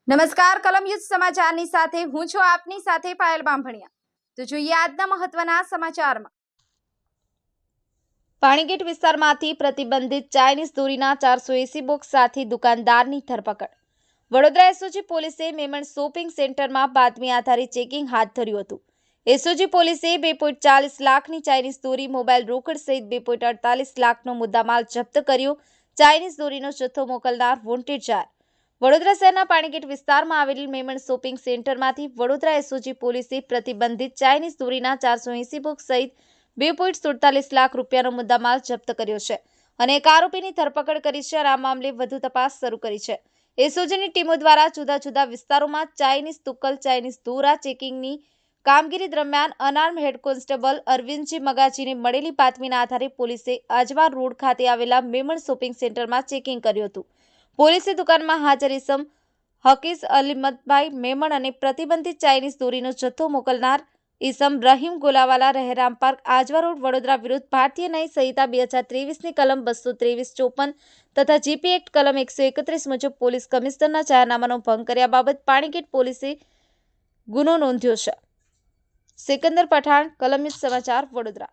નમસ્કાર કલમયુદ્ધ સમાચારની સાથે હું છું આપની સાથે પાયલ બામભણિયા। તો જોઈએ આજના મહત્વના સમાચારમાં। પાણીગેટ વિસ્તારમાંથી પ્રતિબંધિત ચાઇનીઝ દોરીના 480 બોક્સ સાથે દુકાનદારની ધરપકડ। વડોદરા એસઓજી પોલીસે મેમણ શોપિંગ સેન્ટરમાં બાતમી આધારિત ચેકિંગ હાથ ધર્યું હતું। એસઓજી પોલીસે 2.40 લાખની ચાઇનીઝ દોરી, મોબાઈલ, રોકડ સહિત 2.48 લાખનો મુદ્દામાલ જપ્ત કર્યો। ચાઇનીઝ દોરીનો જથ્થો મોકલનાર વોન્ટેડ જાહેર। વડોદરા શહેરના પાણીગેટ વિસ્તારમાં આવેલ મેમણ શોપિંગ સેન્ટરમાંથી વડોદરા એસઓજી પોલીસે પ્રતિબંધિત ચાઇનીઝ દોરીના 480 બોક્સ સહિત 2.47 લાખ રૂપિયાનો મુદ્દામાલ જપ્ત કર્યો છે અને એક આરોપીની ધરપકડ કરી છે અને આ મામલે વધુ તપાસ શરૂ કરી છે। એસઓજીની ટીમો દ્વારા જુદા જુદા વિસ્તારોમાં ચાઇનીઝ તુક્કલ, ચાઇનીઝ દોરા ચેકિંગની કામગીરી દરમિયાન અનાર્મ હેડ કોન્સ્ટેબલ અરવિંદજી મગાજીને મળેલી બાતમીના આધારે પોલીસે આજવા રોડ ખાતે આવેલા મેમણ શોપિંગ સેન્ટરમાં ચેકિંગ કર્યું હતું। પોલીસે દુકાનમાં હાજર ઇસમ હકીસ અલીમતભાઈ મેમણ અને પ્રતિબંધિત ચાઇનીઝ દોરીનો જથ્થો મોકલનાર ઇસમ રહીમ ગોલાવાલા, રહેરામ પાર્ક, આજવા રોડ, વડોદરા વિરુદ્ધ ભારતીય ન્યાય સંહિતા 2023ની કલમ 223-54 તથા જીપી એક્ટ કલમ 131 મુજબ પોલીસ કમિશનરના જાહેરનામાનો ભંગ કર્યા બાબત પાણીગેટ પોલીસે ગુનો નોંધ્યો છે। સિકંદર પઠાણ, કલમયુદ્ધ સમાચાર, વડોદરા।